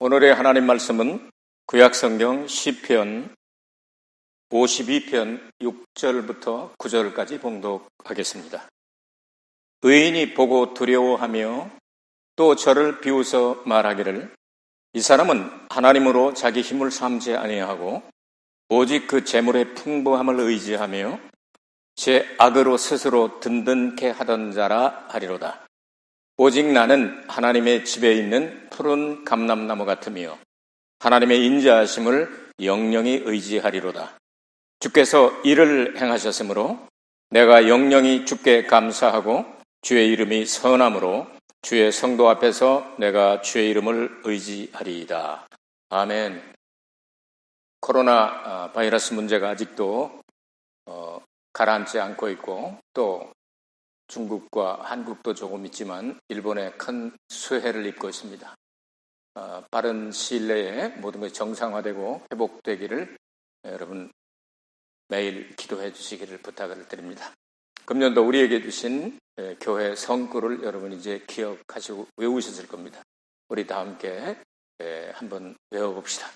오늘의 하나님 말씀은 구약성경 시편 52편 6절부터 9절까지 봉독하겠습니다. 의인이 보고 두려워하며 또 저를 비웃어 말하기를 이 사람은 하나님으로 자기 힘을 삼지 아니하고 오직 그 재물의 풍부함을 의지하며 제 악으로 스스로 든든케 하던 자라 하리로다. 오직 나는 하나님의 집에 있는 푸른 감람나무 같으며 하나님의 인자하심을 영영히 의지하리로다. 주께서 이를 행하셨으므로 내가 영영히 주께 감사하고 주의 이름이 선함으로 주의 성도 앞에서 내가 주의 이름을 의지하리이다. 아멘. 코로나 바이러스 문제가 아직도 가라앉지 않고 있고 또 중국과 한국도 조금 있지만 일본에 큰 수해를 입고 있습니다. 빠른 시일 내에 모든 것이 정상화되고 회복되기를 여러분 매일 기도해 주시기를 부탁을 드립니다. 금년도 우리에게 주신 교회 성구를 여러분 이제 기억하시고 외우셨을 겁니다. 우리 다 함께 한번 외워봅시다.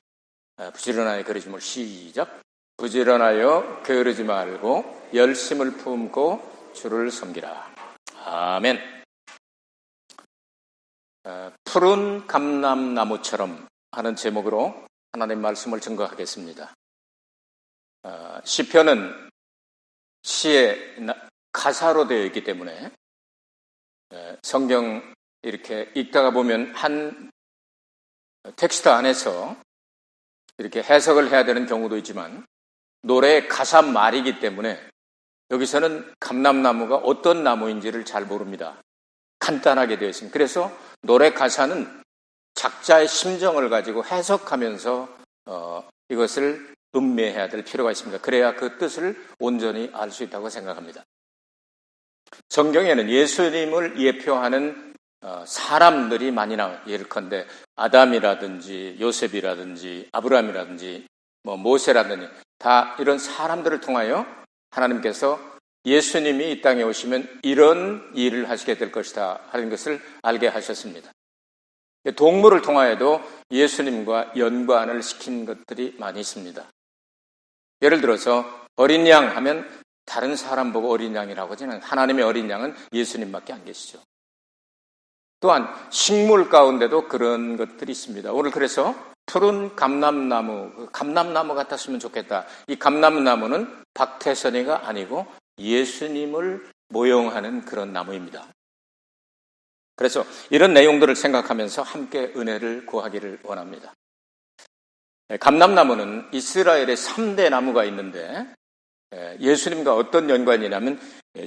부지런하여 게으르지 시작. 부지런하여 게으르지 말고 열심을 품고 주를 섬기라. 아멘. 푸른 감람나무처럼 하는 제목으로 하나님 말씀을 증거하겠습니다. 시편은 시의 가사로 되어 있기 때문에 성경 이렇게 읽다가 보면 한 텍스트 안에서 이렇게 해석을 해야 되는 경우도 있지만 노래의 가사 말이기 때문에 여기서는 감람나무가 어떤 나무인지를 잘 모릅니다. 간단하게 되어 있습니다. 그래서 노래 가사는 작자의 심정을 가지고 해석하면서 이것을 음미해야 될 필요가 있습니다. 그래야 그 뜻을 온전히 알 수 있다고 생각합니다. 성경에는 예수님을 예표하는 사람들이 많이 나와요. 예를컨대 아담이라든지 요셉이라든지 아브라함이라든지 모세라든지 다 이런 사람들을 통하여 하나님께서 예수님이 이 땅에 오시면 이런 일을 하시게 될 것이다 하는 것을 알게 하셨습니다. 동물을 통하여도 예수님과 연관을 시킨 것들이 많이 있습니다. 예를 들어서 어린 양 하면 다른 사람 보고 어린 양이라고 하지만 하나님의 어린 양은 예수님밖에 안 계시죠. 또한 식물 가운데도 그런 것들이 있습니다. 오늘 그래서 푸른 감람나무, 감람나무 같았으면 좋겠다. 이 감람나무는 박태선이가 아니고 예수님을 모형하는 그런 나무입니다. 그래서 이런 내용들을 생각하면서 함께 은혜를 구하기를 원합니다. 감람나무는 이스라엘의 3대 나무가 있는데 예수님과 어떤 연관이냐면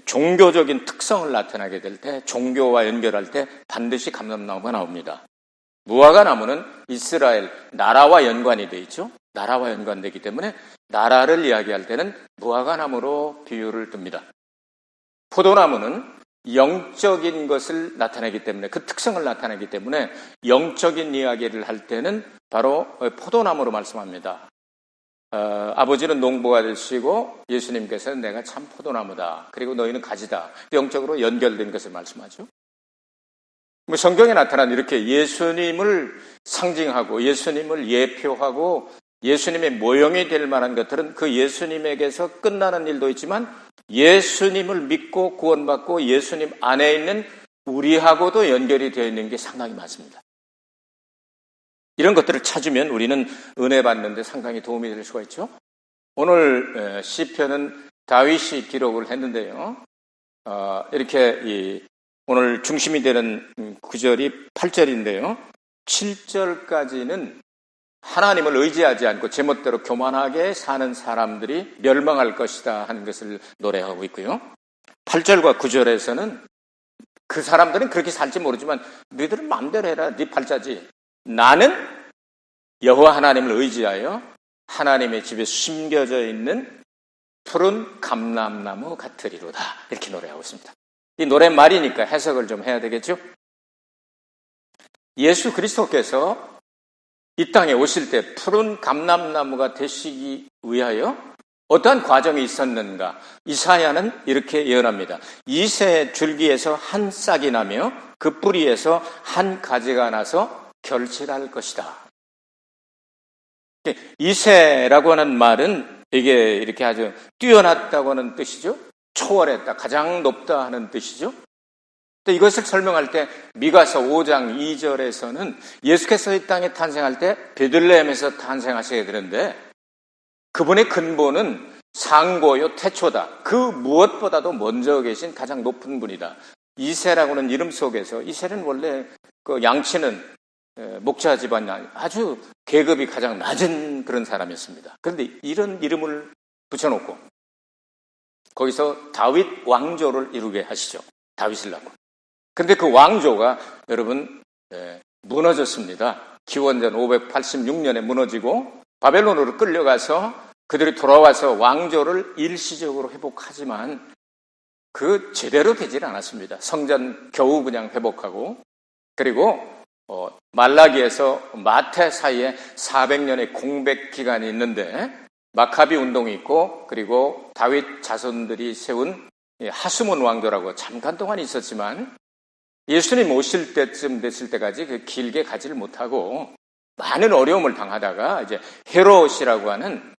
종교적인 특성을 나타나게 될 때 종교와 연결할 때 반드시 감람나무가 나옵니다. 무화과나무는 이스라엘 나라와 연관이 되어 있죠. 나라와 연관되기 때문에 나라를 이야기할 때는 무화과나무로 비유를 듭니다. 포도나무는 영적인 것을 나타내기 때문에 그 특성을 나타내기 때문에 영적인 이야기를 할 때는 바로 포도나무로 말씀합니다. 아버지는 농부가 되시고 예수님께서는 내가 참 포도나무다. 그리고 너희는 가지다. 영적으로 연결된 것을 말씀하죠. 성경에 나타난 이렇게 예수님을 상징하고 예수님을 예표하고 예수님의 모형이 될 만한 것들은 그 예수님에게서 끝나는 일도 있지만 예수님을 믿고 구원받고 예수님 안에 있는 우리하고도 연결이 되어 있는 게 상당히 많습니다. 이런 것들을 찾으면 우리는 은혜 받는 데 상당히 도움이 될 수가 있죠. 오늘 시편은 다윗이 기록을 했는데요. 이렇게 오늘 중심이 되는 구절이 8절인데요. 7절까지는 하나님을 의지하지 않고 제멋대로 교만하게 사는 사람들이 멸망할 것이다 하는 것을 노래하고 있고요. 8절과 9절에서는 그 사람들은 그렇게 살지 모르지만 너희들은 마음대로 해라. 네 팔자지. 나는 여호와 하나님을 의지하여 하나님의 집에 숨겨져 있는 푸른 감람나무 같으리로다. 이렇게 노래하고 있습니다. 이 노래 말이니까 해석을 좀 해야 되겠죠? 예수 그리스도께서 이 땅에 오실 때 푸른 감람나무가 되시기 위하여 어떠한 과정이 있었는가? 이사야는 이렇게 예언합니다. 이새 줄기에서 한 싹이 나며 그 뿌리에서 한 가지가 나서 결실할 것이다. 이세라고 하는 말은 이게 이렇게 아주 뛰어났다고 하는 뜻이죠. 초월했다, 가장 높다 하는 뜻이죠. 또 이것을 설명할 때 미가서 5장 2절에서는 예수께서 이 땅에 탄생할 때 베들레헴에서 탄생하셔야 되는데 그분의 근본은 상고요 태초다. 그 무엇보다도 먼저 계신 가장 높은 분이다. 이세라고 하는 이름 속에서 이세는 원래 그 양치는 목자 집안 아주 계급이 가장 낮은 그런 사람이었습니다. 그런데 이런 이름을 붙여놓고 거기서 다윗 왕조를 이루게 하시죠. 다윗을 낳고. 그런데 그 왕조가 여러분 무너졌습니다. 기원전 586년에 무너지고 바벨론으로 끌려가서 그들이 돌아와서 왕조를 일시적으로 회복하지만 그 제대로 되질 않았습니다. 성전 겨우 그냥 회복하고 그리고 말라기에서 마태 사이에 400년의 공백 기간이 있는데 마카비 운동이 있고 그리고 다윗 자손들이 세운 하수몬 왕조라고 잠깐 동안 있었지만 예수님 오실 때쯤 됐을 때까지 그 길게 가지를 못하고 많은 어려움을 당하다가 이제 헤롯이라고 하는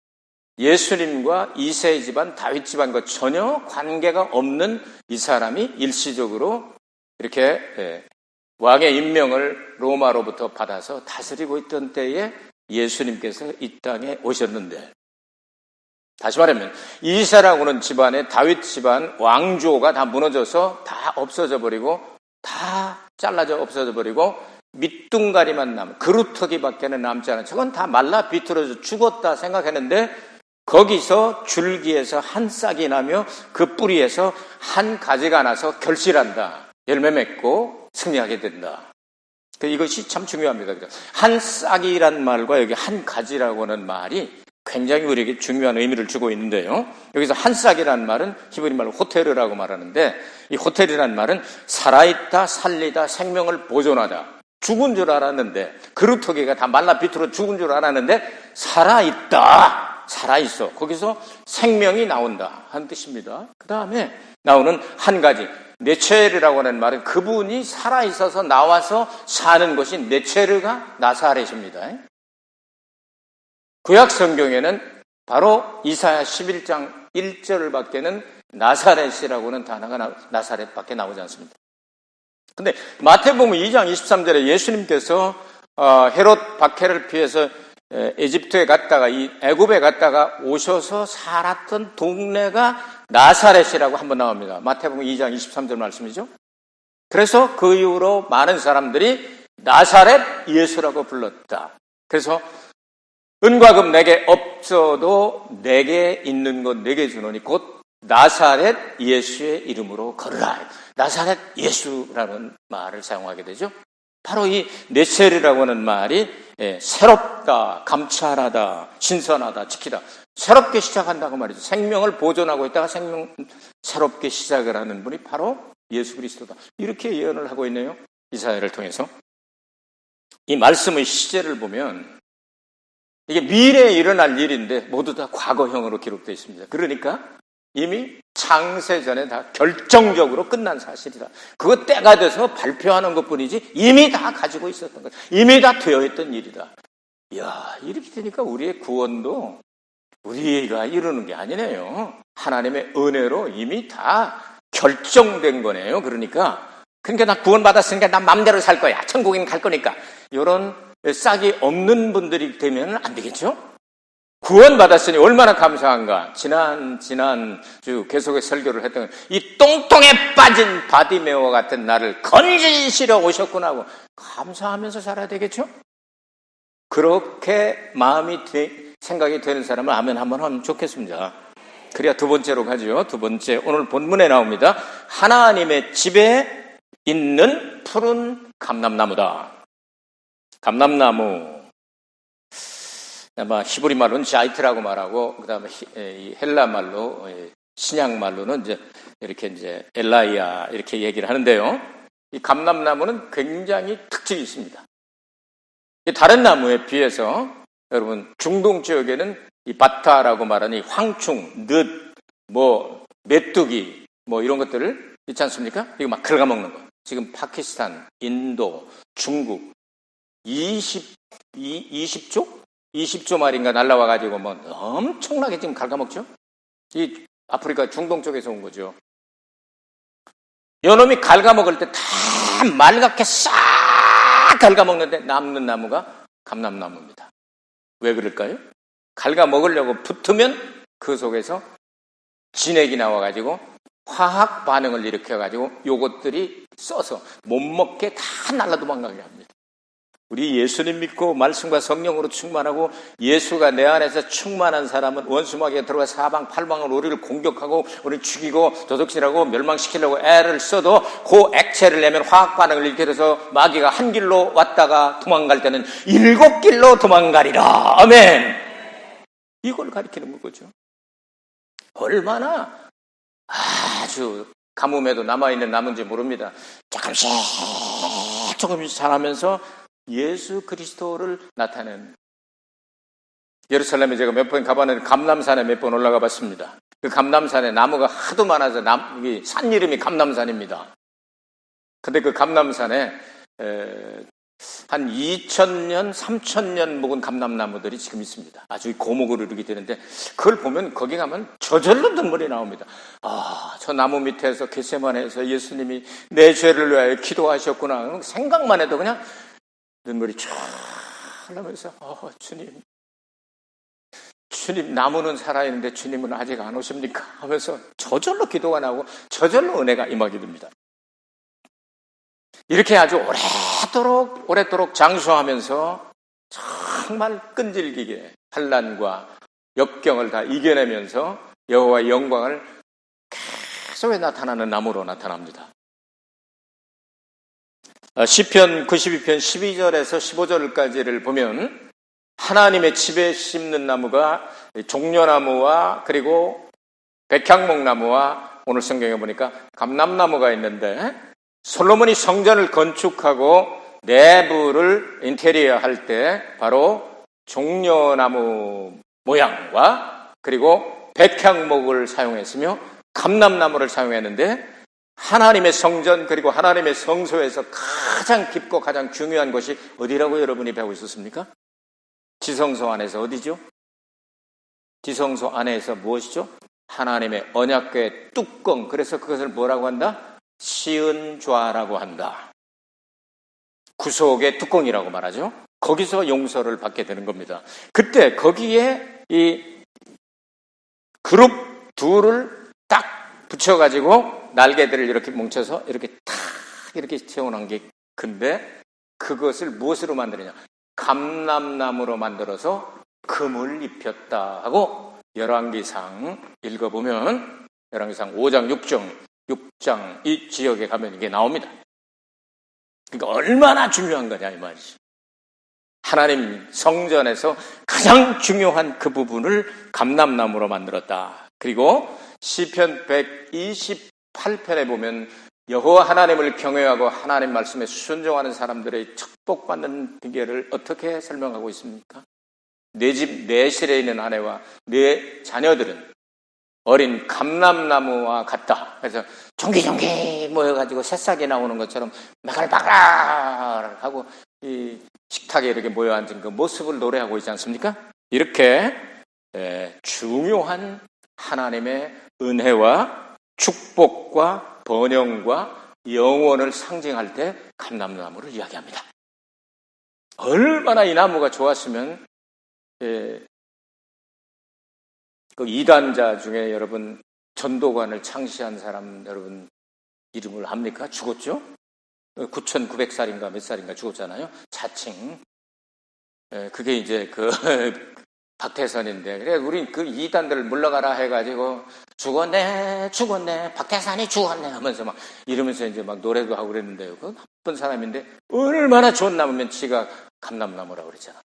예수님과 이세 집안, 다윗 집안과 전혀 관계가 없는 이 사람이 일시적으로 이렇게 왕의 임명을 로마로부터 받아서 다스리고 있던 때에 예수님께서 이 땅에 오셨는데 다시 말하면 이세라고는 집안의 다윗 집안 왕조가 다 무너져서 다 없어져 버리고 다 잘라져 없어져 버리고 밑둥가리만 남은 그루터기밖에는 남지 않은 저건 다 말라 비틀어져 죽었다 생각했는데 거기서 줄기에서 한 싹이 나며 그 뿌리에서 한 가지가 나서 결실한다. 열매 맺고 승리하게 된다. 이것이 참 중요합니다. 한 싹이란 말과 여기 한 가지라고 하는 말이 굉장히 우리에게 중요한 의미를 주고 있는데요. 여기서 한 싹이라는 말은 히브리 말로 호테르라고 말하는데 이 호테르라는 말은 살아있다, 살리다, 생명을 보존하다. 죽은 줄 알았는데 그루터기가 다 말라 비틀어 죽은 줄 알았는데 살아있다. 살아있어. 거기서 생명이 나온다 하는 뜻입니다. 그 다음에 나오는 한 가지 네체르라고 하는 말은 그분이 살아있어서 나와서 사는 것이 네체르가 나사렛입니다. 구약 성경에는 바로 이사야 11장 1절밖에는 나사렛이라고는 단어가 나사렛밖에 나오지 않습니다. 근데 마태복음 2장 23절에 예수님께서 헤롯 박해를 피해서 에집트에 갔다가 이 애굽에 갔다가 오셔서 살았던 동네가 나사렛이라고 한번 나옵니다. 마태복음 2장 23절 말씀이죠. 그래서 그 이후로 많은 사람들이 나사렛 예수라고 불렀다. 그래서 은과 금 내게 없어도 내게 있는 것 내게 주노니 곧 나사렛 예수의 이름으로 걸으라. 나사렛 예수라는 말을 사용하게 되죠. 바로 이 네체르라고 하는 말이 새롭다, 감찰하다, 신선하다, 지키다. 새롭게 시작한다고 말이죠. 생명을 보존하고 있다가 새롭게 시작을 하는 분이 바로 예수 그리스도다. 이렇게 예언을 하고 있네요. 이사야를 통해서. 이 말씀의 시제를 보면 이게 미래에 일어날 일인데 모두 다 과거형으로 기록되어 있습니다. 그러니까 이미 창세전에 다 결정적으로 끝난 사실이다. 그거 때가 돼서 발표하는 것뿐이지 이미 다 가지고 있었던 것, 이미 다 되어 있던 일이다. 이야, 이렇게 되니까 우리의 구원도 우리가 이루는 게 아니네요. 하나님의 은혜로 이미 다 결정된 거네요. 그러니까 나 구원받았으니까 난 마음대로 살 거야. 천국에 갈 거니까. 이런 싹이 없는 분들이 되면 안 되겠죠? 구원받았으니 얼마나 감사한가. 지난주 계속해서 설교를 했던 이 똥똥에 빠진 바디메오와 같은 나를 건지시러 오셨구나 하고 감사하면서 살아야 되겠죠? 그렇게 생각이 되는 사람은 아멘 한번 하면 좋겠습니다. 그래야 두 번째로 가죠. 두 번째, 오늘 본문에 나옵니다. 하나님의 집에 있는 푸른 감람나무다. 감람나무, 아마 히브리 말로는 자이트라고 말하고, 그 다음에 헬라 말로, 신약 말로는 이제 엘라이아 이렇게 얘기를 하는데요. 이 감람나무는 굉장히 특징이 있습니다. 다른 나무에 비해서 여러분 중동 지역에는 이 바타라고 말하는 이 황충, 늪, 메뚜기 이런 것들을 있지 않습니까? 이거 막 긁어먹는 거. 지금 파키스탄, 인도, 중국 20조? 20조 마리인가 날라와가지고 뭐 엄청나게 지금 갉아먹죠? 이 아프리카 중동 쪽에서 온 거죠. 요놈이 갉아먹을 때 다 말갛게 싹 갉아먹는데 남는 나무가 감람나무입니다. 왜 그럴까요? 갉아먹으려고 붙으면 그 속에서 진액이 나와가지고 화학 반응을 일으켜가지고 요것들이 써서 못 먹게 다 날라 도망가게 합니다. 우리 예수님 믿고 말씀과 성령으로 충만하고 예수가 내 안에서 충만한 사람은 원수마귀가 들어가 사방팔방으로 우리를 공격하고 우리를 죽이고 도둑질하고 멸망시키려고 애를 써도 그 액체를 내면 화학 반응을 일으켜서 마귀가 한 길로 왔다가 도망갈 때는 7길로 도망가리라. 아멘. 이걸 가리키는 거죠. 얼마나 아주 가뭄에도 남아있는 나무인지 모릅니다. 조금씩 자라면서 예수 그리스도를 나타내는. 예루살렘에 제가 몇 번 가봤는데 감람산에 몇 번 올라가 봤습니다. 그 감람산에 나무가 하도 많아서 산 이름이 감람산입니다. 근데 그 감람산에 한 2000년, 3000년 묵은 감람나무들이 지금 있습니다. 아주 고목으로 이렇게 되는데 그걸 보면 거기 가면 저절로 눈물이 나옵니다. 저 나무 밑에서 겟세마네에서 예수님이 내 죄를 위하여 기도하셨구나. 생각만 해도 그냥 눈물이 쫙 흘러면서 주님 나무는 살아있는데 주님은 아직 안 오십니까? 하면서 저절로 기도가 나오고 저절로 은혜가 임하게 됩니다. 이렇게 아주 오래도록 장수하면서 정말 끈질기게 환난과 역경을 다 이겨내면서 여호와의 영광을 계속 나타나는 나무로 나타납니다. 시편 92편 12절에서 15절까지를 보면 하나님의 집에 심는 나무가 종려나무와 그리고 백향목나무와 오늘 성경에 보니까 감람나무가 있는데 솔로몬이 성전을 건축하고 내부를 인테리어 할 때 바로 종려나무 모양과 그리고 백향목을 사용했으며 감람나무를 사용했는데 하나님의 성전 그리고 하나님의 성소에서 가장 깊고 가장 중요한 것이 어디라고 여러분이 배우고 있었습니까? 지성소 안에서 어디죠? 지성소 안에서 무엇이죠? 하나님의 언약궤의 뚜껑. 그래서 그것을 뭐라고 한다? 시은좌라고 한다. 구속의 뚜껑이라고 말하죠. 거기서 용서를 받게 되는 겁니다. 그때 거기에 이 그룹 둘을 딱 붙여가지고 날개들을 이렇게 뭉쳐서 이렇게 탁 이렇게 채워놓은 게 근데 그것을 무엇으로 만드느냐? 감람나무로 만들어서 금을 입혔다 하고 열왕기상 읽어보면 열왕기상 5장 6장 이 지역에 가면 이게 나옵니다. 그러니까 얼마나 중요한 거냐 이 말이지. 하나님 성전에서 가장 중요한 그 부분을 감람나무로 만들었다. 그리고 시편 128편에 보면 여호와 하나님을 경외하고 하나님 말씀에 순종하는 사람들의 축복받는 비결을 어떻게 설명하고 있습니까? 내 집 내실에 있는 아내와 내 자녀들은 어린 감람나무와 같다. 그래서 종기종기 모여가지고 새싹이 나오는 것처럼 바글바글 하고 이 식탁에 이렇게 모여 앉은 그 모습을 노래하고 있지 않습니까? 이렇게 중요한 하나님의 은혜와 축복과 번영과 영원을 상징할 때 감람나무를 이야기합니다. 얼마나 이 나무가 좋았으면 그 이단자 중에 여러분 전도관을 창시한 사람 여러분 이름을 압니까? 죽었죠? 9,900살인가 몇 살인가 죽었잖아요. 자칭. 그게 이제 그 박태선인데 그래 우린 그 이단들을 물러가라 해가지고 죽었네 박태선이 죽었네 하면서 막 이러면서 이제 막 노래도 하고 그랬는데요. 그 나쁜 사람인데 얼마나 좋은 나무면 지가 감람나무라고 그랬잖아.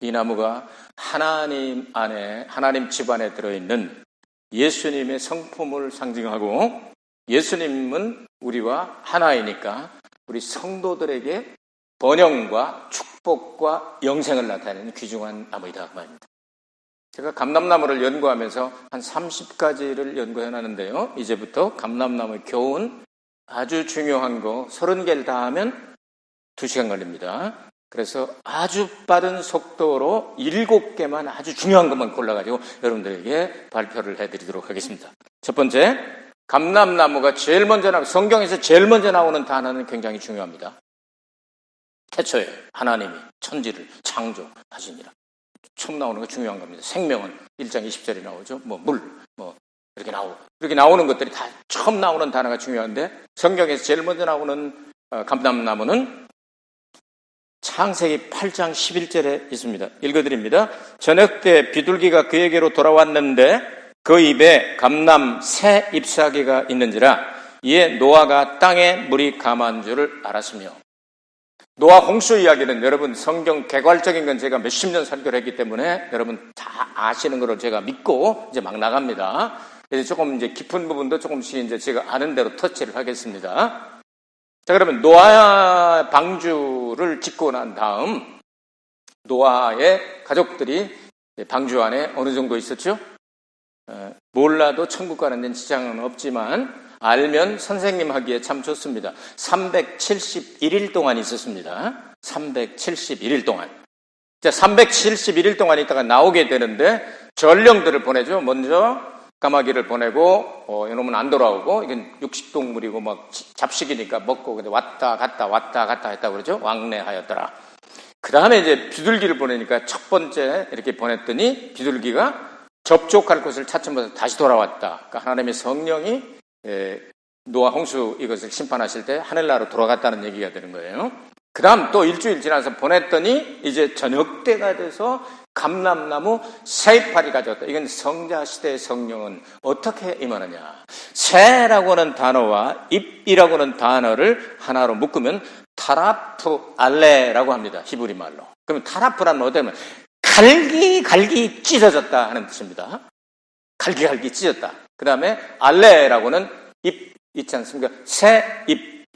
이 나무가 하나님 안에 하나님 집 안에 들어있는 예수님의 성품을 상징하고 예수님은 우리와 하나이니까 우리 성도들에게 번영과 축복과 영생을 나타내는 귀중한 나무이다 그 말입니다. 제가 감람나무를 연구하면서 한 30가지를 연구해놨는데요. 이제부터 감람나무의 교훈 아주 중요한 거 30개를 다 하면 2시간 걸립니다. 그래서 아주 빠른 속도로 7개만 아주 중요한 것만 골라가지고 여러분들에게 발표를 해드리도록 하겠습니다. 첫 번째, 감람나무가 성경에서 제일 먼저 나오는 단어는 굉장히 중요합니다. 태초에 하나님이 천지를 창조하시니라. 처음 나오는 거 중요한 겁니다. 생명은 1장 20절에 나오죠. 물, 이렇게 나오는 것들이 다 처음 나오는 단어가 중요한데, 성경에서 제일 먼저 나오는 감람나무는 창세기 8장 11절에 있습니다. 읽어드립니다. 저녁 때 비둘기가 그에게로 돌아왔는데 그 입에 감람 새 잎사귀가 있는지라 이에 노아가 땅에 물이 감한 줄을 알았으며. 노아 홍수 이야기는 여러분 성경 개괄적인 건 제가 몇십 년 설교를 했기 때문에 여러분 다 아시는 거를 제가 믿고 이제 막 나갑니다. 그래서 조금 이제 깊은 부분도 조금씩 이제 제가 아는 대로 터치를 하겠습니다. 자, 그러면 노아 방주를 짓고 난 다음 노아의 가족들이 방주 안에 어느 정도 있었죠? 몰라도 천국 가는 데는 지장은 없지만 알면 선생님 하기에 참 좋습니다. 371일 동안 있었습니다. 371일 동안. 자, 371일 동안 있다가 나오게 되는데 전령들을 보내죠. 먼저 까마귀를 보내고 이놈은 안 돌아오고 이건 육식동물이고 막 잡식이니까 먹고 왔다 갔다 했다고 그러죠. 왕래하였더라. 그 다음에 이제 비둘기를 보내니까 첫 번째 이렇게 보냈더니 비둘기가 접촉할 곳을 찾지 못해서 다시 돌아왔다. 그러니까 하나님의 성령이 노아 홍수 이것을 심판하실 때 하늘나라로 돌아갔다는 얘기가 되는 거예요. 그 다음 또 일주일 지나서 보냈더니 이제 저녁 때가 돼서 감람나무 새이파리 가져왔다. 이건 성자시대의 성령은 어떻게 임하느냐. 새라고 하는 단어와 잎이라고 하는 단어를 하나로 묶으면 타라프 알레라고 합니다. 히브리 말로. 그러면 타라프라는 어떤 갈기 찢어졌다 하는 뜻입니다. 갈기 찢었다. 그 다음에 알레라고는 잎 있지 않습니까? 새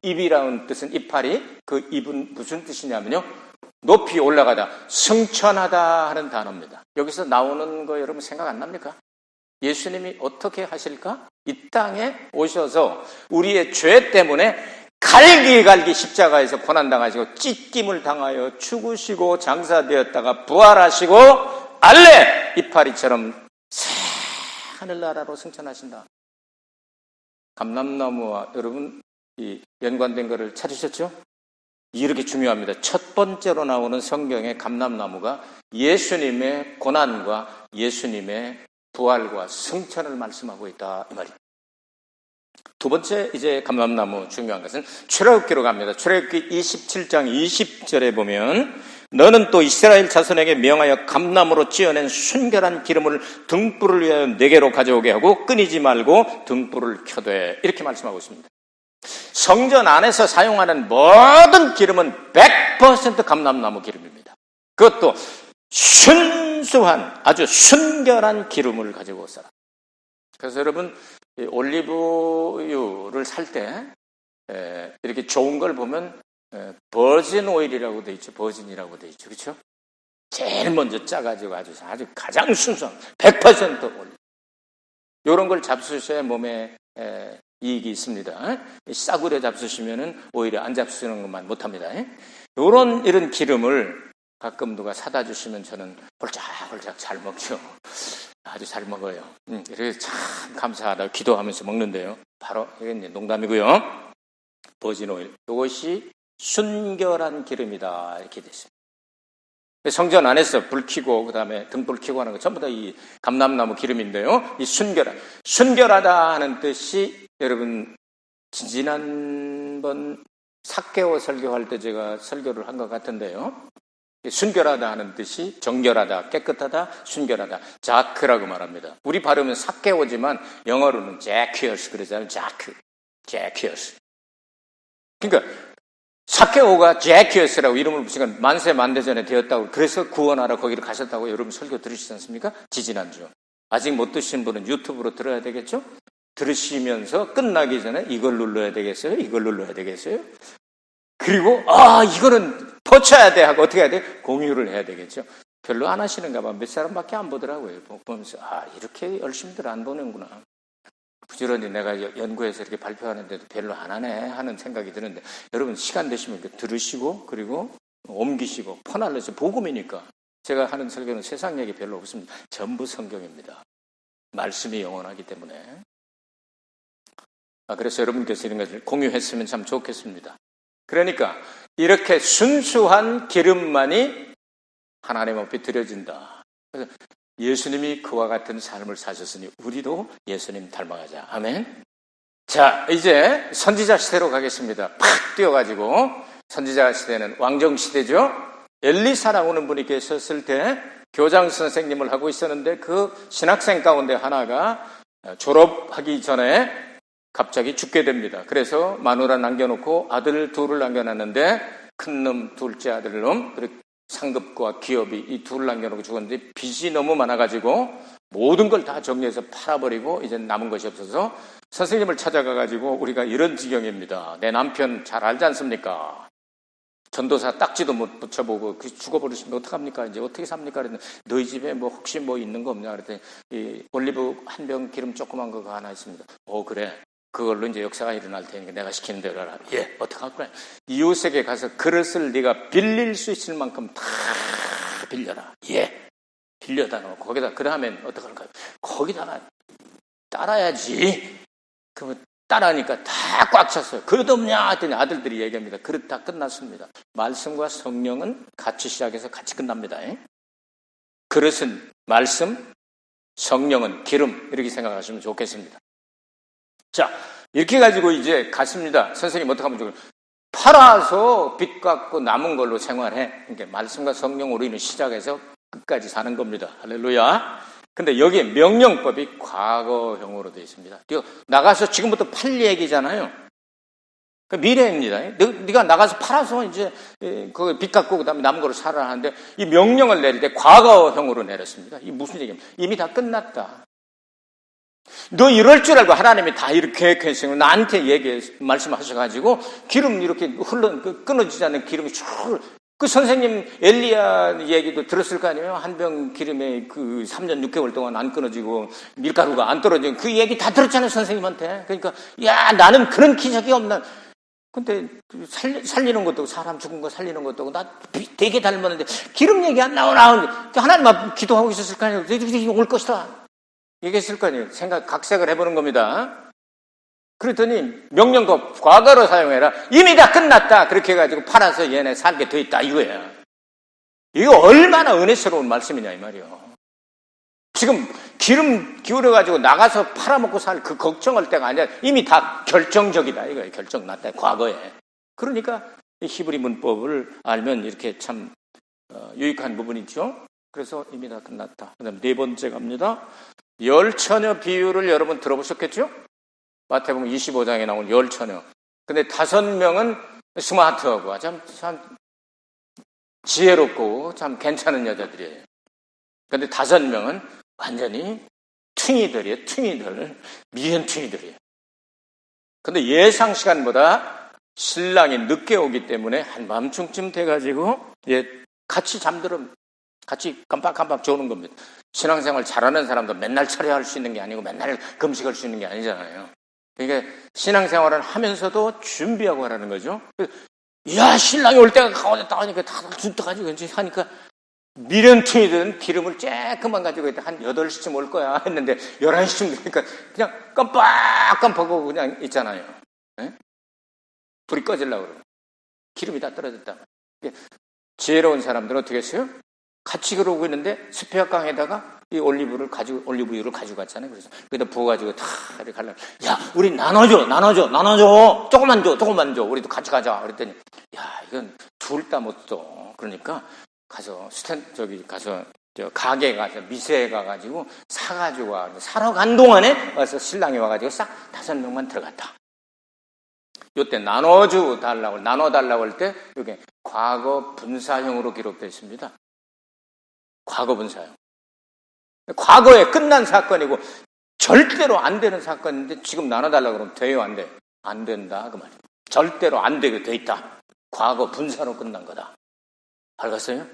잎이라는 뜻은 이파리. 그 잎은 무슨 뜻이냐면요, 높이 올라가다, 승천하다 하는 단어입니다. 여기서 나오는 거 여러분 생각 안 납니까? 예수님이 어떻게 하실까? 이 땅에 오셔서 우리의 죄 때문에 갈기 십자가에서 고난당하시고 찢김을 당하여 죽으시고 장사되었다가 부활하시고 알레 이파리처럼 새 하늘나라로 승천하신다. 감람나무와 여러분 이 연관된 것을 찾으셨죠? 이렇게 중요합니다. 첫 번째로 나오는 성경의 감람나무가 예수님의 고난과 예수님의 부활과 승천을 말씀하고 있다 이 말입니다. 두 번째 이제 감람나무 중요한 것은 출애굽기로 갑니다. 출애굽기 27장 20절에 보면 너는 또 이스라엘 자손에게 명하여 감나무로 찧어낸 순결한 기름을 등불을 위하여 네개로 가져오게 하고 끊이지 말고 등불을 켜되 이렇게 말씀하고 있습니다. 성전 안에서 사용하는 모든 기름은 100% 감람나무 기름입니다. 그것도 순수한 아주 순결한 기름을 가지고 오사라. 그래서 여러분 올리브유를 살 때 이렇게 좋은 걸 보면 버진 오일이라고 돼 있죠. 버진이라고 돼 있죠. 그렇죠? 제일 먼저 짜가지고 아주 가장 순수한 100% 올리브. 이런 걸 잡수셔야 몸에 이익이 있습니다. 싸구려 잡수시면은 오히려 안 잡수는 것만 못합니다. 이런 기름을 가끔 누가 사다 주시면 저는 홀짝홀짝 잘 먹죠. 아주 잘 먹어요. 그래서 참 감사하다 기도하면서 먹는데요. 바로 이건 농담이고요. 버진 오일. 이것이 순결한 기름이다 이렇게 됐습니다. 성전 안에서 불 켜고 그다음에 등불 켜고 하는 거 전부 다 이 감람나무 기름인데요. 이 순결하다 하는 뜻이 여러분 지난번 삭개오 설교할 때 제가 설교를 한 것 같은데요. 순결하다 하는 뜻이 정결하다, 깨끗하다, 순결하다. 자크라고 말합니다. 우리 발음은 삭개오지만 영어로는 자키어스 그러잖아요. 자키어스. 그러니까 삭개오가 자키어스라고 이름을 붙인 건 만세 만대전에 되었다고 그래서 구원하러 거기를 가셨다고 여러분 설교 들으시지 않습니까? 지지난주. 아직 못 드신 분은 유튜브로 들어야 되겠죠? 들으시면서 끝나기 전에 이걸 눌러야 되겠어요? 이걸 눌러야 되겠어요? 그리고 이거는 퍼쳐야 돼 하고 어떻게 해야 돼? 공유를 해야 되겠죠. 별로 안 하시는가 봐. 몇 사람밖에 안 보더라고요. 보면서 이렇게 열심히들 안 보는구나. 부지런히 내가 연구해서 이렇게 발표하는데도 별로 안 하네 하는 생각이 드는데, 여러분 시간 되시면 들으시고 그리고 옮기시고 퍼날르시 복음이니까. 제가 하는 설교는 세상 얘기 별로 없습니다. 전부 성경입니다. 말씀이 영원하기 때문에. 그래서 여러분께서 이런 것을 공유했으면 참 좋겠습니다. 그러니까 이렇게 순수한 기름만이 하나님 앞에 드려진다. 그래서 예수님이 그와 같은 삶을 사셨으니 우리도 예수님 닮아가자. 아멘. 자, 이제 선지자 시대로 가겠습니다. 팍 뛰어가지고, 선지자 시대는 왕정 시대죠. 엘리사라고 하는 분이 계셨을 때 교장 선생님을 하고 있었는데, 그 신학생 가운데 하나가 졸업하기 전에 갑자기 죽게 됩니다. 그래서 마누라 남겨놓고 아들 둘을 남겨놨는데, 큰 놈, 둘째 아들 놈, 그리고 상급과 기업이 이 둘을 남겨놓고 죽었는데, 빚이 너무 많아가지고 모든 걸 다 정리해서 팔아버리고 이제 남은 것이 없어서 선생님을 찾아가가지고, 우리가 이런 지경입니다. 내 남편 잘 알지 않습니까? 전도사 딱지도 못 붙여보고 죽어버리시면 어떡합니까? 이제 어떻게 삽니까? 그랬더니 너희 집에 뭐 혹시 뭐 있는 거 없냐? 그랬더니 이 올리브 한 병 기름 조그만 거 하나 있습니다. 그래. 그걸로 이제 역사가 일어날 테니까 내가 시키는 대로 하라. 예, 어떡할 거야? 이웃에게 가서 그릇을 네가 빌릴 수 있을 만큼 다 빌려라. 예, 빌려다 놓고 거기다, 그 다음엔 어떡할까요? 거기다가 따라야지. 그러면 따라하니까 다 꽉 찼어요. 그릇 없냐? 했더니 아들들이 얘기합니다. 그릇 다 끝났습니다. 말씀과 성령은 같이 시작해서 같이 끝납니다. 그릇은 말씀, 성령은 기름, 이렇게 생각하시면 좋겠습니다. 자, 이렇게 가지고 이제 갔습니다. 선생님 어떻게 하면 좋을까요? 팔아서 빚 갚고 남은 걸로 생활해. 그러니까 말씀과 성령으로 우리는 시작해서 끝까지 사는 겁니다. 할렐루야. 근데 여기에 명령법이 과거형으로 되어 있습니다. 나가서 지금부터 팔 얘기잖아요. 그 미래입니다. 네가 나가서 팔아서 이제 그 빚 갚고 그다음에 남은 걸로 살아야 하는데, 이 명령을 내릴 때 과거형으로 내렸습니다. 이 무슨 얘기입니까? 이미 다 끝났다. 너 이럴 줄 알고 하나님이 다 이렇게 계획했으면 나한테 말씀하셔가지고 기름 이렇게 끊어지지 않는 기름이 쭉, 그 선생님 엘리야 얘기도 들었을 거 아니에요? 한 병 기름에 그 3년 6개월 동안 안 끊어지고 밀가루가 안 떨어지고, 그 얘기 다 들었잖아요, 선생님한테. 그러니까 야, 나는 그런 기적이 없나. 근데 살리는 것도, 사람 죽은 거 살리는 것도 나 되게 닮았는데 기름 얘기 안 나오나. 하나님 앞 기도하고 있었을 거 아니에요? 올 것이다 얘기했을 거 아니에요? 각색을 해보는 겁니다. 그랬더니 명령법 과거로 사용해라. 이미 다 끝났다. 그렇게 해가지고 팔아서 얘네 살게 돼 있다 이거예요. 이거 얼마나 은혜스러운 말씀이냐 이 말이에요. 지금 기름 기울여가지고 나가서 팔아먹고 살 그 걱정할 때가 아니라 이미 다 결정적이다 이거예요. 결정났다 과거에. 그러니까 이 히브리 문법을 알면 이렇게 참 유익한 부분이 있죠. 그래서 이미 다 끝났다. 그다음 네 번째 갑니다. 열처녀 비유를 여러분 들어보셨겠죠? 마태복음 25장에 나온 열처녀. 근데 5명은 스마트하고 참 지혜롭고 참 괜찮은 여자들이에요. 근데 5명은 완전히 퉁이들이에요. 미련 퉁이들이에요. 근데 예상 시간보다 신랑이 늦게 오기 때문에 한밤중쯤 돼가지고 같이 잠들면 같이 깜빡깜빡 조는 겁니다. 신앙생활 잘하는 사람도 맨날 철회할 수 있는 게 아니고 맨날 금식할 수 있는 게 아니잖아요. 그러니까 신앙생활을 하면서도 준비하고 하라는 거죠. 야, 신랑이 올 때가 가까워졌다 하니까 다들 준떡하지고 하니까 미련퉁이든 기름을 쬐끔만 가지고 한 8시쯤 올 거야 했는데 11시쯤 되니까 그냥 깜빡깜빡하고 그냥 있잖아요. 네? 불이 꺼지려고 그러고 기름이 다 떨어졌다. 지혜로운 사람들은 어떻게 했어요? 같이 그러고 있는데 스페어깡에다가 이 올리브유를 가지고 갔잖아요. 그래서 거기다 부어가지고 다 이렇게 가려고. 야, 우리 나눠줘. 조금만 줘. 우리도 같이 가자. 그랬더니, 야, 이건 둘 다 못 줘. 그러니까 가서 가게 가서 미세에 가가지고 사가지고 와. 사러 간 동안에 와서 신랑이 와가지고 싹 5명만 들어갔다. 요때 나눠달라고 할 때 이게 과거 분사형으로 기록되어 있습니다. 과거 분사형. 과거에 끝난 사건이고 절대로 안 되는 사건인데 지금 나눠달라고 그러면 돼요, 안 돼? 안 된다 그 말이에요. 절대로 안 되게 돼 있다. 과거 분사로 끝난 거다. 밝았어요?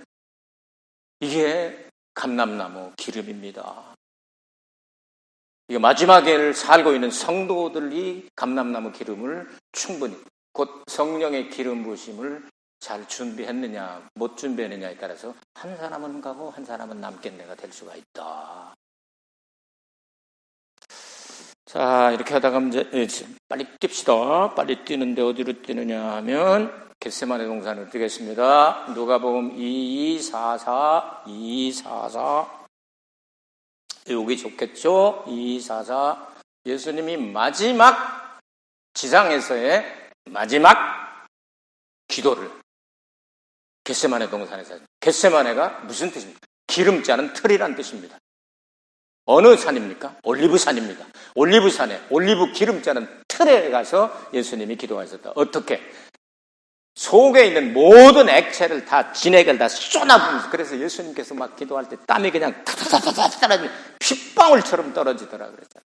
이게 감람나무 기름입니다. 이게 마지막에 살고 있는 성도들이 감람나무 기름을 충분히, 곧 성령의 기름 부으심을 잘 준비했느냐 못 준비했느냐에 따라서 한 사람은 가고 한 사람은 남겠네가 될 수가 있다. 자, 이렇게 하다가 이제 빨리 뜁시다. 빨리 뛰는데 어디로 뛰느냐 하면 겟세마네 동산으로 뛰겠습니다. 누가복음 2244 2244 여기 좋겠죠? 2244 예수님이 마지막 지상에서의 마지막 기도를 겟세마네 동산에서, 겟세마네가 무슨 뜻입니까? 기름 짜는 틀이란 뜻입니다. 어느 산입니까? 올리브산입니다. 올리브산에 올리브 기름 짜는 틀에 가서 예수님이 기도하셨다. 어떻게? 속에 있는 모든 액체를 다, 진액을 다 쏟아부으면서, 그래서 예수님께서 막 기도할 때 땀이 그냥 타타타타 떨어지면 핏방울처럼 떨어지더라 그랬잖아요.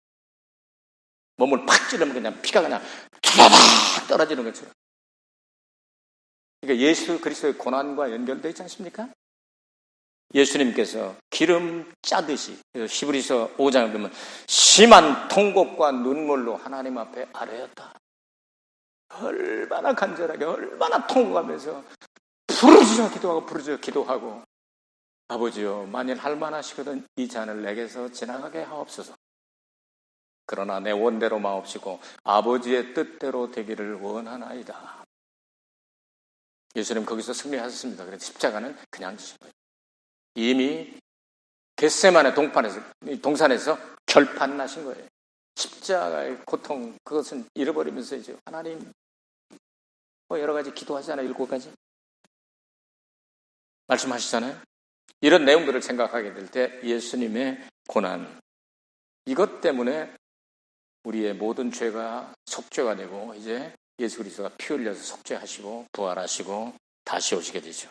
몸을 팍 찌르면 그냥 피가 그냥 타다닥 떨어지는 것처럼. 그러니까 예수 그리스도의 고난과 연결되어 있지 않습니까? 예수님께서 기름 짜듯이, 히브리서 5장에 보면 심한 통곡과 눈물로 하나님 앞에 아뢰었다. 얼마나 간절하게, 얼마나 통곡하면서 부르짖어 기도하고 부르짖어 기도하고, 아버지여 만일 할만하시거든 이 잔을 내게서 지나가게 하옵소서. 그러나 내 원대로 마옵시고 아버지의 뜻대로 되기를 원하나이다. 예수님 거기서 승리하셨습니다. 그래서 십자가는 그냥 주신 거예요. 이미 겟세마네 동산에서 결판 나신 거예요. 십자가의 고통, 그것은 잃어버리면서 이제 하나님 여러 가지 기도하잖아요. 7가지 말씀하시잖아요. 이런 내용들을 생각하게 될 때 예수님의 고난, 이것 때문에 우리의 모든 죄가 속죄가 되고 이제 예수 그리스도가 피 흘려서 속죄하시고 부활하시고 다시 오시게 되죠.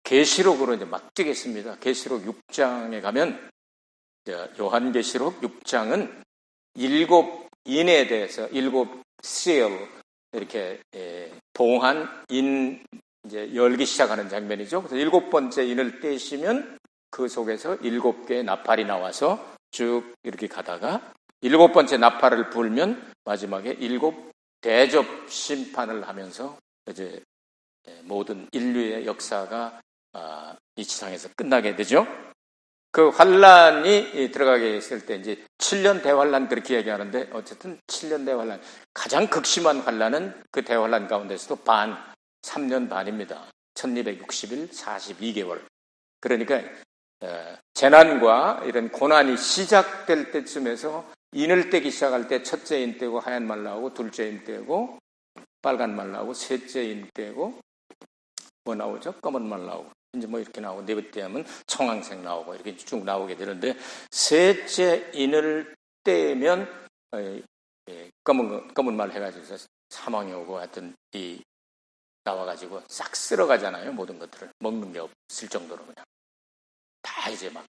계시록으로 이제 막 뛰겠습니다. 계시록 6장에 가면, 요한계시록 6장은 7인에 대해서 7seal 이렇게 봉한 인 이제 열기 시작하는 장면이죠. 그래서 7번째 인을 떼시면 그 속에서 7개의 나팔이 나와서 쭉 이렇게 가다가 7번째 나팔을 불면 마지막에 7 대접 심판을 하면서 이제 모든 인류의 역사가 이 지상에서 끝나게 되죠. 그 환란이 들어가게 했을 때 이제 7년 대환란 그렇게 얘기하는데, 어쨌든 7년 대환란, 가장 극심한 환란은 그 대환란 가운데서도 3년 반입니다. 1260일 42개월. 그러니까 재난과 이런 고난이 시작될 때쯤에서 인을 떼기 시작할 때 첫째 인 떼고 하얀 말 나오고, 둘째 인 떼고 빨간 말 나오고, 셋째 인 떼고 뭐 나오죠? 검은 말 나오고, 이제 뭐 이렇게 나오고, 네 번째 하면 청황색 나오고, 이렇게 쭉 나오게 되는데, 셋째 인을 떼면 검은 말 해가지고 사망이 오고 하여튼 이 나와가지고 싹 쓸어가잖아요. 모든 것들을 먹는 게 없을 정도로 그냥 다 이제 막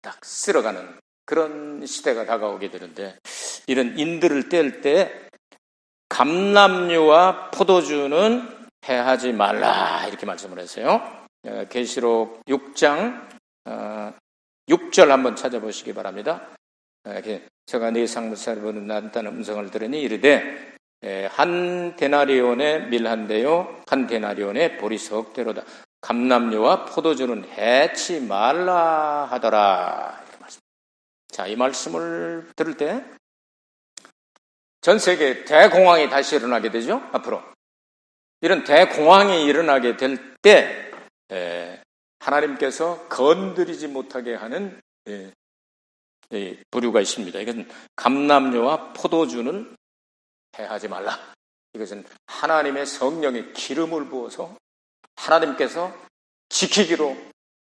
딱 쓸어가는 그런 시대가 다가오게 되는데, 이런 인들을 뗄 때 감람류와 포도주는 해하지 말라 이렇게 말씀을 했어요. 계시록 6장 6절 한번 찾아보시기 바랍니다. 제가 네 상무살을 보는 나타난 음성을 들으니 이르되 한 데나리온에 밀 한 대요 한 데나리온에 보리 석 대로다. 감람류와 포도주는 해치 말라 하더라. 이렇게 말씀. 자, 이 말씀을 들을 때 전 세계 대공황이 다시 일어나게 되죠. 앞으로 이런 대공황이 일어나게 될 때 하나님께서 건드리지 못하게 하는 부류가 있습니다. 이것은 감람류와 포도주는 해하지 말라. 이것은 하나님의 성령의 기름을 부어서 하나님께서 지키기로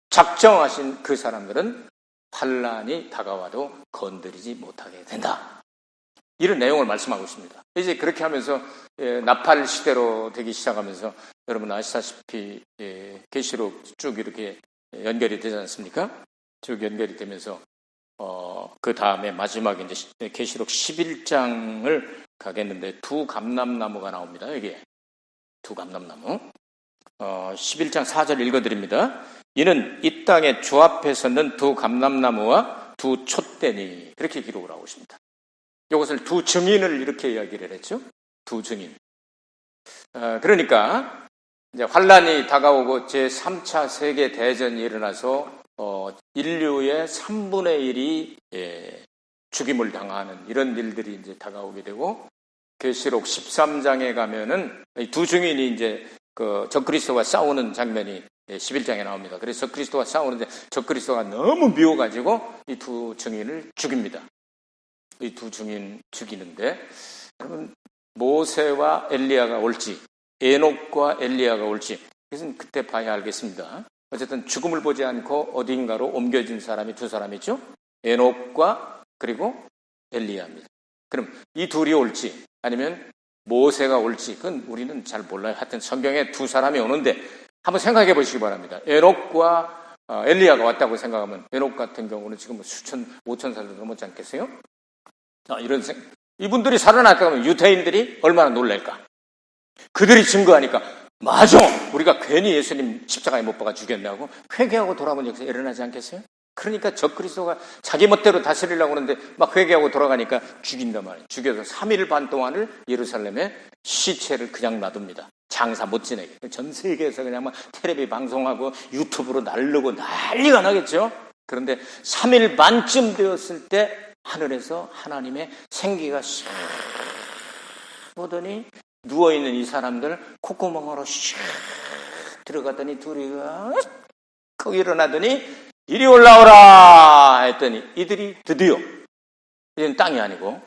작정하신 그 사람들은 환란이 다가와도 건드리지 못하게 된다. 이런 내용을 말씀하고 있습니다. 이제 그렇게 하면서 나팔 시대로 되기 시작하면서 여러분 아시다시피 계시록 쭉 이렇게 연결이 되지 않습니까? 쭉 연결이 되면서 그 다음에 마지막에 이제 계시록 11장을 가겠는데 두 감람나무가 나옵니다. 여기에 두 감람나무. 11장 4절 읽어드립니다. 이는 이 땅에 주 앞에 섰는 두 감람나무와 두 촛대니 그렇게 기록을 하고 있습니다. 이것을 두 증인을 이렇게 이야기를 했죠. 두 증인. 그러니까 이제 환란이 다가오고 제3차 세계 대전이 일어나서 인류의 3분의 1이 죽임을 당하는 이런 일들이 이제 다가오게 되고, 계시록 13장에 가면은 이 두 증인이 이제 그 적그리스도와 싸우는 장면이 11장에 나옵니다. 그래서 적그리스도와 싸우는데 적그리스도가 너무 미워가지고 이 두 증인을 죽입니다. 이 두 증인 죽이는데, 여러분, 모세와 엘리야가 올지 에녹과 엘리야가 올지 그것은 그때 봐야 알겠습니다. 어쨌든 죽음을 보지 않고 어딘가로 옮겨진 사람이 두 사람이죠. 에녹과 그리고 엘리야입니다. 그럼 이 둘이 올지 아니면 모세가 올지 그건 우리는 잘 몰라요. 하여튼 성경에 두 사람이 오는데 한번 생각해 보시기 바랍니다. 에녹과 엘리야가 왔다고 생각하면 에녹 같은 경우는 지금 수천, 5천 살도 넘었지 않겠어요? 이분들이 살아났다고 하면 유대인들이 얼마나 놀랄까? 그들이 증거하니까 맞아! 우리가 괜히 예수님 십자가에 못 박아 죽였나고 회개하고 돌아온 역사 일어나지 않겠어요? 그러니까 적그리스도가 자기 멋대로 다스리려고 하는데 막 회개하고 돌아가니까 죽인단 말이에요. 죽여서 3일 반 동안을 예루살렘에 시체를 그냥 놔둡니다. 장사 못 지내게. 전 세계에서 그냥 막 텔레비 방송하고 유튜브로 날르고 난리가 나겠죠? 그런데 3일 반쯤 되었을 때 하늘에서 하나님의 생기가 샥 오더니 누워있는 이 사람들 콧구멍으로 샥 들어갔더니 둘이가 거기 일어나더니 이리 올라오라 했더니 이들이 드디어 이제는 땅이 아니고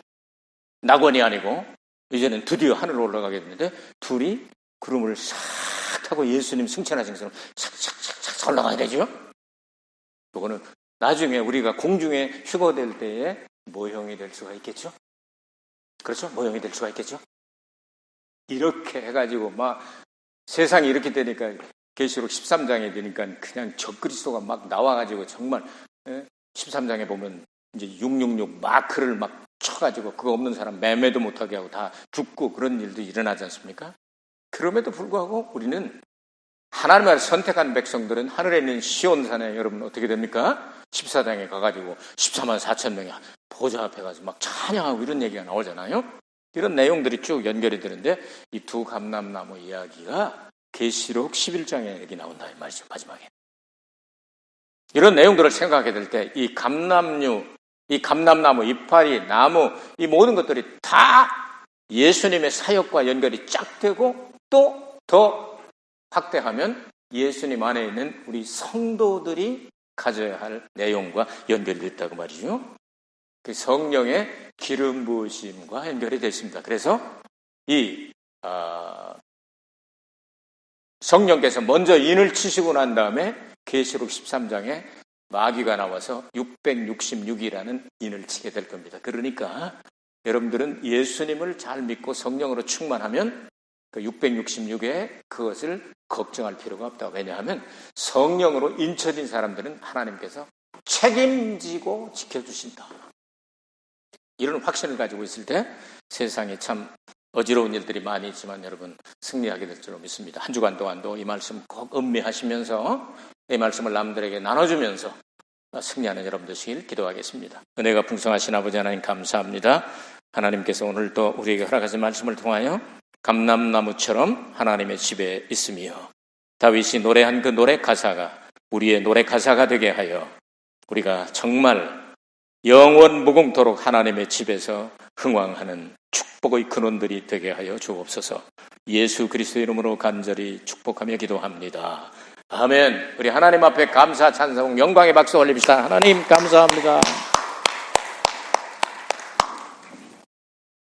낙원이 아니고 이제는 드디어 하늘로 올라가게 됐는데 둘이 구름을 싹 타고 예수님 승천하신 것처럼 싹 올라가야 되죠. 이거는 나중에 우리가 공중에 휴거될 때에 모형이 될 수가 있겠죠. 그렇죠? 모형이 될 수가 있겠죠. 이렇게 해가지고 막 세상이 이렇게 되니까 계시록 13장에 되니까 그냥 적그리스도가 막 나와가지고 정말 13장에 보면 이제 666 마크를 막 쳐가지고 그거 없는 사람 매매도 못하게 하고 다 죽고 그런 일도 일어나지 않습니까? 그럼에도 불구하고 우리는 하나님을 선택한 백성들은 하늘에 있는 시온산에 여러분 어떻게 됩니까? 14장에 가가지고 14만 4천 명이 보좌 앞에 가서 막 찬양하고 이런 얘기가 나오잖아요. 이런 내용들이 쭉 연결이 되는데 이 두 감람나무 이야기가 계시록 11장에 여기 나온다 이 말이죠. 마지막에 이런 내용들을 생각하게 될 때 이 감람나무, 이파리, 나무 이 모든 것들이 다 예수님의 사역과 연결이 쫙 되고 또 더 확대하면 예수님 안에 있는 우리 성도들이 가져야 할 내용과 연결이 있다고 말이죠. 그 성령의 기름 부으심과 연결이 됐습니다. 그래서 이 성령께서 먼저 인을 치시고 난 다음에 계시록 13장에 마귀가 나와서 666이라는 인을 치게 될 겁니다. 그러니까 여러분들은 예수님을 잘 믿고 성령으로 충만하면 그 666에 그것을 걱정할 필요가 없다. 왜냐하면 성령으로 인쳐진 사람들은 하나님께서 책임지고 지켜주신다. 이런 확신을 가지고 있을 때 세상에 참 어지러운 일들이 많이 있지만 여러분 승리하게 될 줄로 믿습니다. 한 주간 동안도 이 말씀 꼭 음미하시면서 이 말씀을 남들에게 나눠주면서 승리하는 여러분 되시길 기도하겠습니다. 은혜가 풍성하신 아버지 하나님 감사합니다. 하나님께서 오늘도 우리에게 허락하신 말씀을 통하여 감람나무처럼 하나님의 집에 있으며 다윗이 노래한 그 노래 가사가 우리의 노래 가사가 되게 하여 우리가 정말 영원 무궁토록 하나님의 집에서 흥왕하는 축복의 근원들이 되게 하여 주옵소서. 예수 그리스도 이름으로 간절히 축복하며 기도합니다. 아멘. 우리 하나님 앞에 감사 찬송 영광의 박수 올립시다. 하나님 감사합니다.